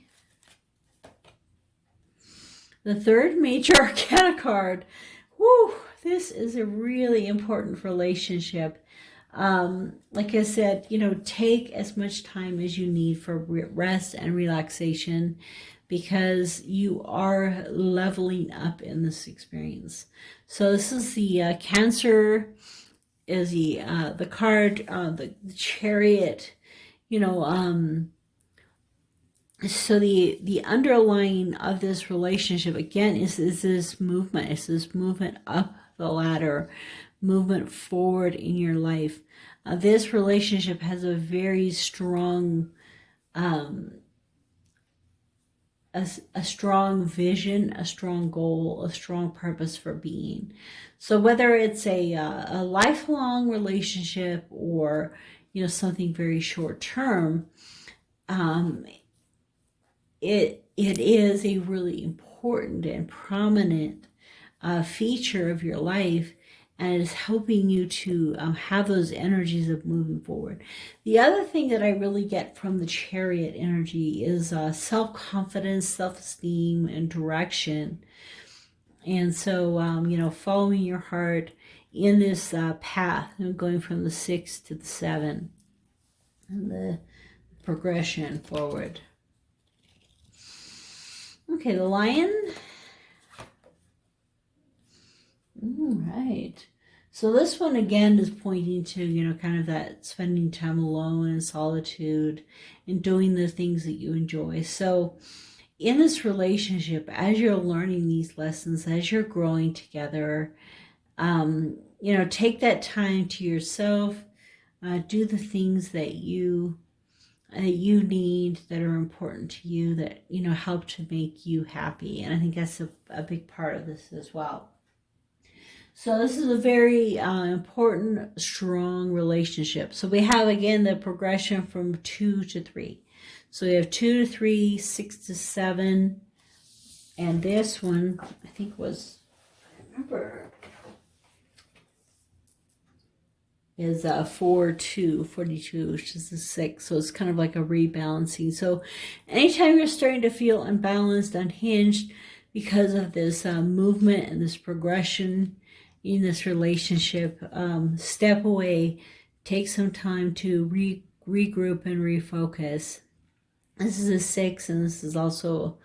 The third major arcana card. Woo! This is a really important relationship. Like I said, take as much time as you need for rest and relaxation, because you are leveling up in this experience. So this is the Cancer, is the card, the Chariot, so the underlying of this relationship again is this movement. It's this movement up the ladder, movement forward in your life. This relationship has a very strong a strong vision, a strong goal, a strong purpose for being. So whether it's a lifelong relationship or something very short term, it is a really important and prominent feature of your life, and it's helping you to have those energies of moving forward. The other thing that I really get from the Chariot energy is self-confidence, self-esteem, and direction. And so, following your heart in this path, going from the 6 to the 7, and the progression forward. Okay, the Lion. All right. So this one again is pointing to, kind of that spending time alone in solitude and doing the things that you enjoy. So in this relationship, as you're learning these lessons, as you're growing together, take that time to yourself, do the things that you need, that are important to you, that, help to make you happy. And I think that's a big part of this as well. So this is a very important, strong relationship. So we have, again, the progression from 2 to 3. So we have 2 to 3, 6 to 7, and this one, I think was, I remember, is 4 to 42, which is the 6. So it's kind of like a rebalancing. So anytime you're starting to feel unbalanced, unhinged, because of this movement and this progression in this relationship, step away, take some time to regroup and refocus. This is a 6, and this is also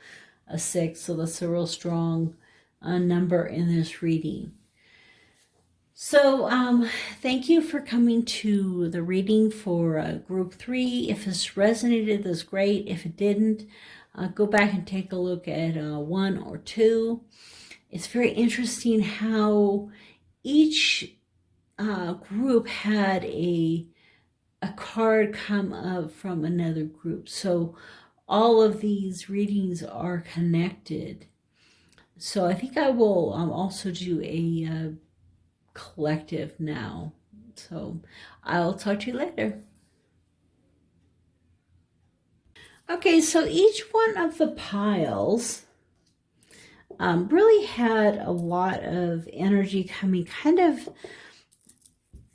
a 6, so that's a real strong number in this reading. So thank you for coming to the reading for group 3. If this resonated, that's great. If it didn't, go back and take a look at 1 or 2. It's very interesting how each group had a card come up from another group. So all of these readings are connected. So I think I will also do a collective now. So I'll talk to you later. Okay, so each one of the piles really had a lot of energy coming, kind of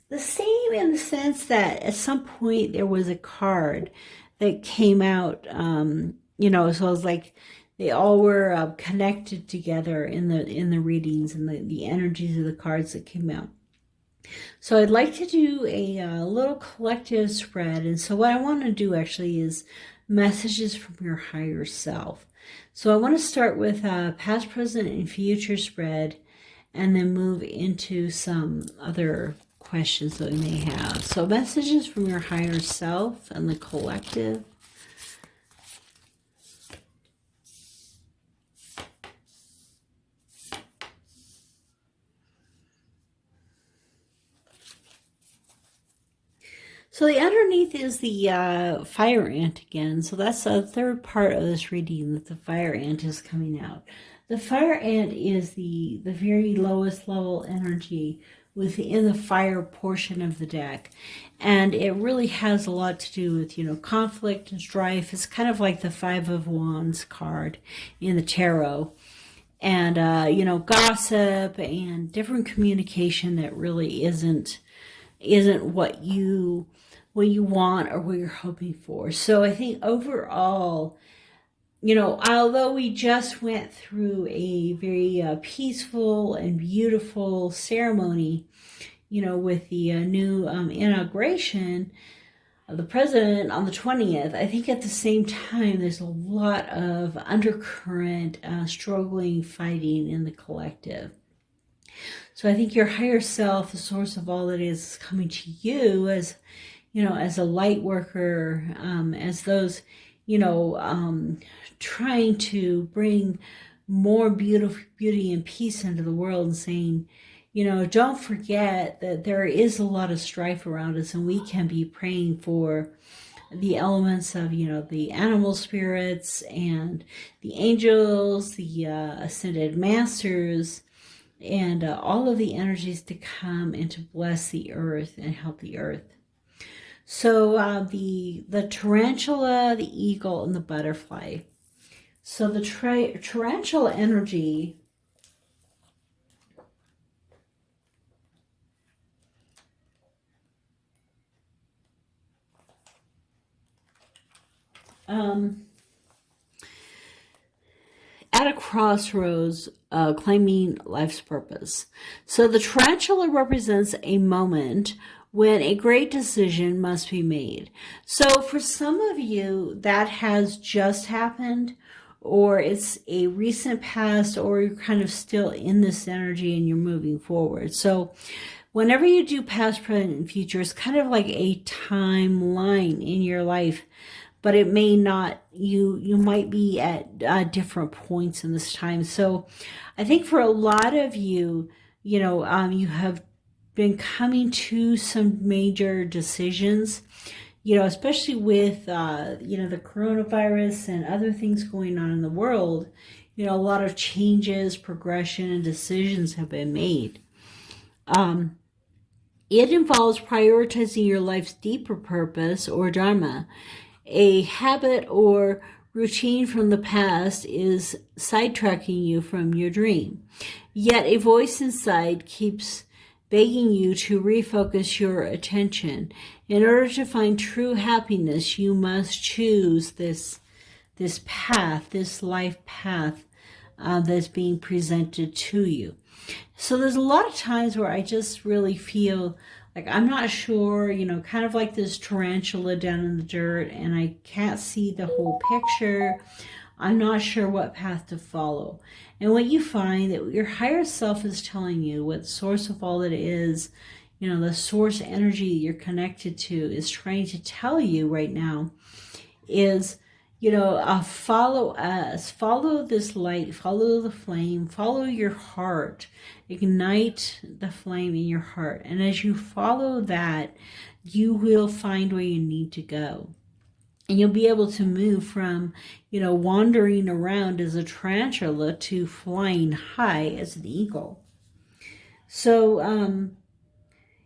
the same in the sense that at some point there was a card that came out, so it was like they all were connected together in the readings and the energies of the cards that came out. So I'd like to do a little collective spread. And so what I want to do actually is messages from your higher self. So I want to start with past, present, and future spread, and then move into some other questions that we may have. So messages from your higher self and the collective. So the underneath is the fire ant again. So that's the third part of this reading, that the fire ant is coming out. The fire ant is the very lowest level energy within the fire portion of the deck. And it really has a lot to do with, conflict and strife. It's kind of like the 5 of Wands card in the tarot. And, gossip and different communication that really isn't what you want or what you're hoping for. So I think overall, although we just went through a very peaceful and beautiful ceremony, with the new inauguration of the president on the 20th, I think at the same time there's a lot of undercurrent, struggling, fighting in the collective. So I think your higher self, the source of all that is coming to you as, as a light worker, as those, trying to bring more beauty and peace into the world, and saying, don't forget that there is a lot of strife around us, and we can be praying for the elements of, the animal spirits and the angels, the ascended masters, and all of the energies to come and to bless the earth and help the earth. So the tarantula, the eagle, and the butterfly. So the tarantula energy At a crossroads, claiming life's purpose. So the tarantula represents a moment when a great decision must be made. So for some of you, that has just happened, or it's a recent past, or you're kind of still in this energy and you're moving forward. So whenever you do past, present, and future, it's kind of like a timeline in your life, but it may not, you might be at different points in this time. So I think for a lot of you, you have been coming to some major decisions, especially with, the coronavirus and other things going on in the world. A lot of changes, progression, and decisions have been made. It involves prioritizing your life's deeper purpose or dharma. A habit or routine from the past is sidetracking you from your dream. Yet a voice inside keeps begging you to refocus your attention. In order to find true happiness, you must choose this path, this life path that's being presented to you. So there's a lot of times where I just really feel like I'm not sure, kind of like this tarantula down in the dirt, and I can't see the whole picture. I'm not sure what path to follow. And what you find that your higher self is telling you, what source of all it is, the source energy you're connected to is trying to tell you right now is, follow us, follow this light, follow the flame, follow your heart, ignite the flame in your heart. And as you follow that, you will find where you need to go. And you'll be able to move from, wandering around as a tarantula to flying high as an eagle. So,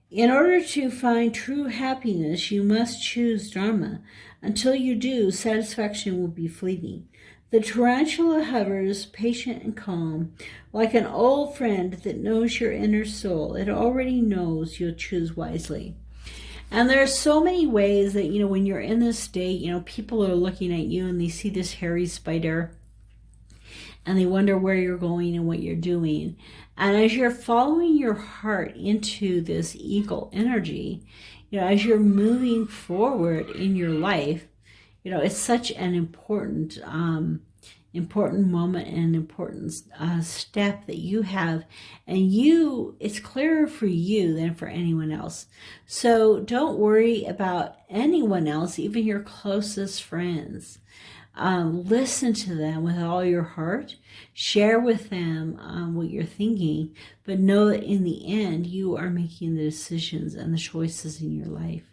in order to find true happiness, you must choose Dharma. Until you do, satisfaction will be fleeting. The tarantula hovers, patient and calm, like an old friend that knows your inner soul. It already knows you'll choose wisely. And there are so many ways that, when you're in this state, people are looking at you and they see this hairy spider and they wonder where you're going and what you're doing. And as you're following your heart into this eagle energy, as you're moving forward in your life, it's such an important moment and important step that you have. And it's clearer for you than for anyone else. So don't worry about anyone else, even your closest friends. Listen to them with all your heart. Share with them what you're thinking, but know that in the end, you are making the decisions and the choices in your life.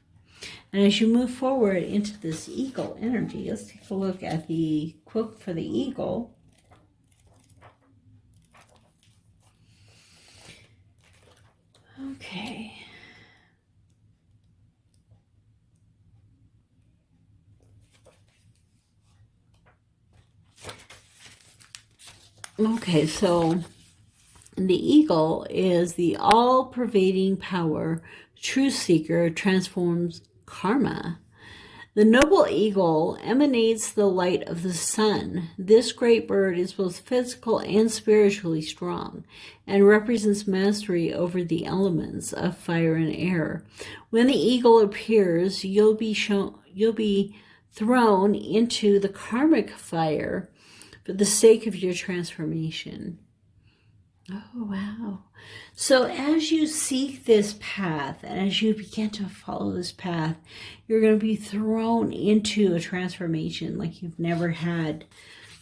And as you move forward into this eagle energy, let's take a look at the quote for the eagle. Okay. Okay, so the eagle is the all-pervading power, truth seeker, transforms karma. The noble eagle emanates the light of the sun. This great bird is both physical and spiritually strong and represents mastery over the elements of fire and air. When the eagle appears, you'll be thrown into the karmic fire for the sake of your transformation. Oh, wow. So as you seek this path, and as you begin to follow this path, you're going to be thrown into a transformation like you've never had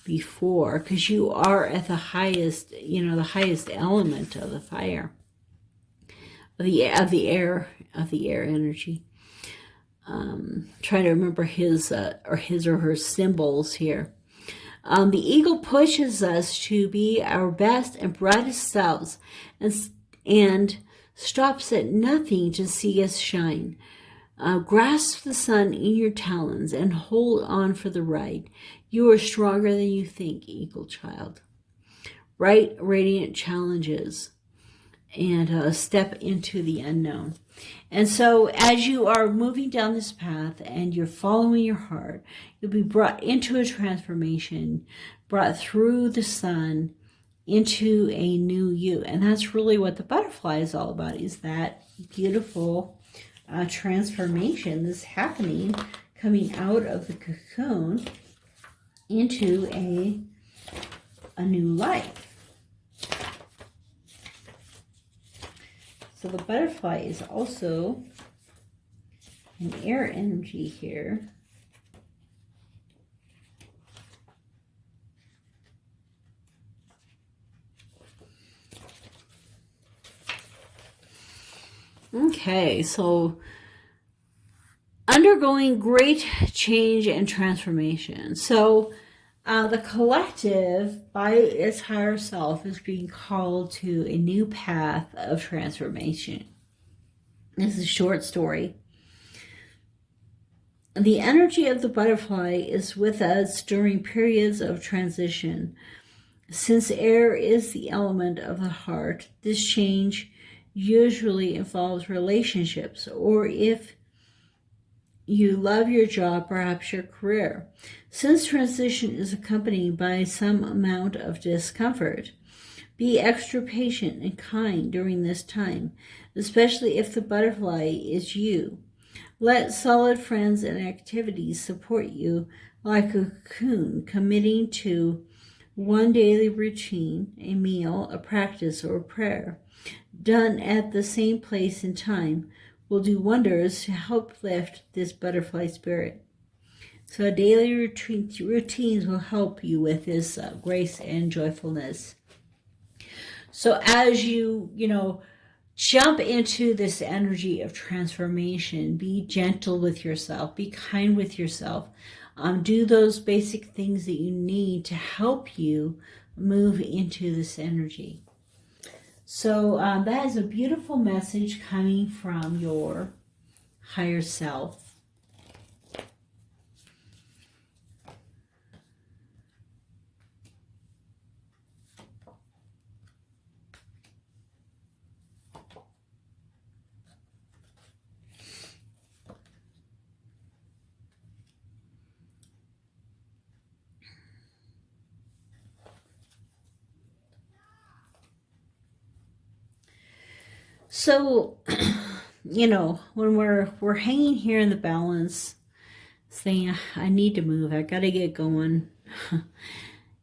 before, because you are at the highest, the highest element of the fire, of the air energy. Try to remember his or her symbols here. The eagle pushes us to be our best and brightest selves and stops at nothing to see us shine. Grasp the sun in your talons and hold on for the ride. You are stronger than you think, eagle child. Bright, radiant challenges and a step into the unknown. And so as you are moving down this path and you're following your heart, you'll be brought into a transformation, brought through the sun into a new you. And that's really what the butterfly is all about, is that beautiful transformation that's happening, coming out of the cocoon into a new life. So the butterfly is also an air energy here. Okay, so undergoing great change and transformation. So the collective, by its higher self, is being called to a new path of transformation. This is a short story. The energy of the butterfly is with us during periods of transition. Since air is the element of the heart, this change usually involves relationships, or if you love your job, perhaps your career. Since transition is accompanied by some amount of discomfort, be extra patient and kind during this time, especially if the butterfly is you. Let solid friends and activities support you like a cocoon, committing to one daily routine, a meal, a practice, or a prayer, done at the same place and time, will do wonders to help lift this butterfly spirit. So daily routines will help you with this grace and joyfulness. So as you jump into this energy of transformation, be gentle with yourself, be kind with yourself. Do those basic things that you need to help you move into this energy. So that is a beautiful message coming from your higher self. So, when we're hanging here in the balance, saying, I need to move, I gotta get going.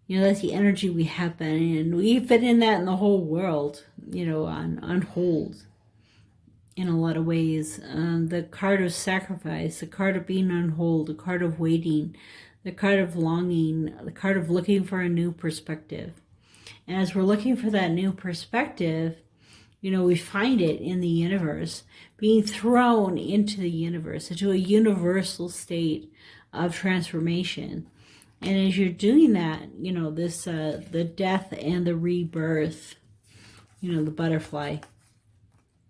That's the energy we have been in. We've been in that in the whole world, on hold in a lot of ways. The card of sacrifice, the card of being on hold, the card of waiting, the card of longing, the card of looking for a new perspective. And as we're looking for that new perspective, we find it in the universe, being thrown into the universe, into a universal state of transformation. And as you're doing that, this the death and the rebirth, the butterfly,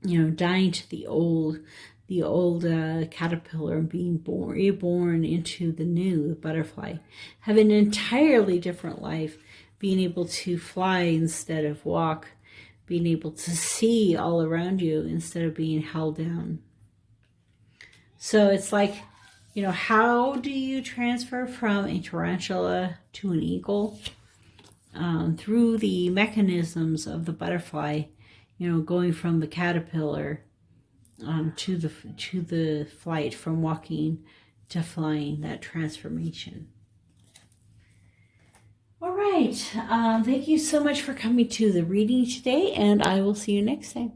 dying to the old caterpillar and being reborn into the new, the butterfly, having an entirely different life, being able to fly instead of walk, being able to see all around you instead of being held down. So it's like, how do you transfer from a tarantula to an eagle? Through the mechanisms of the butterfly, going from the caterpillar to the flight, from walking to flying, that transformation. All right. Thank you so much for coming to the reading today, and I will see you next time.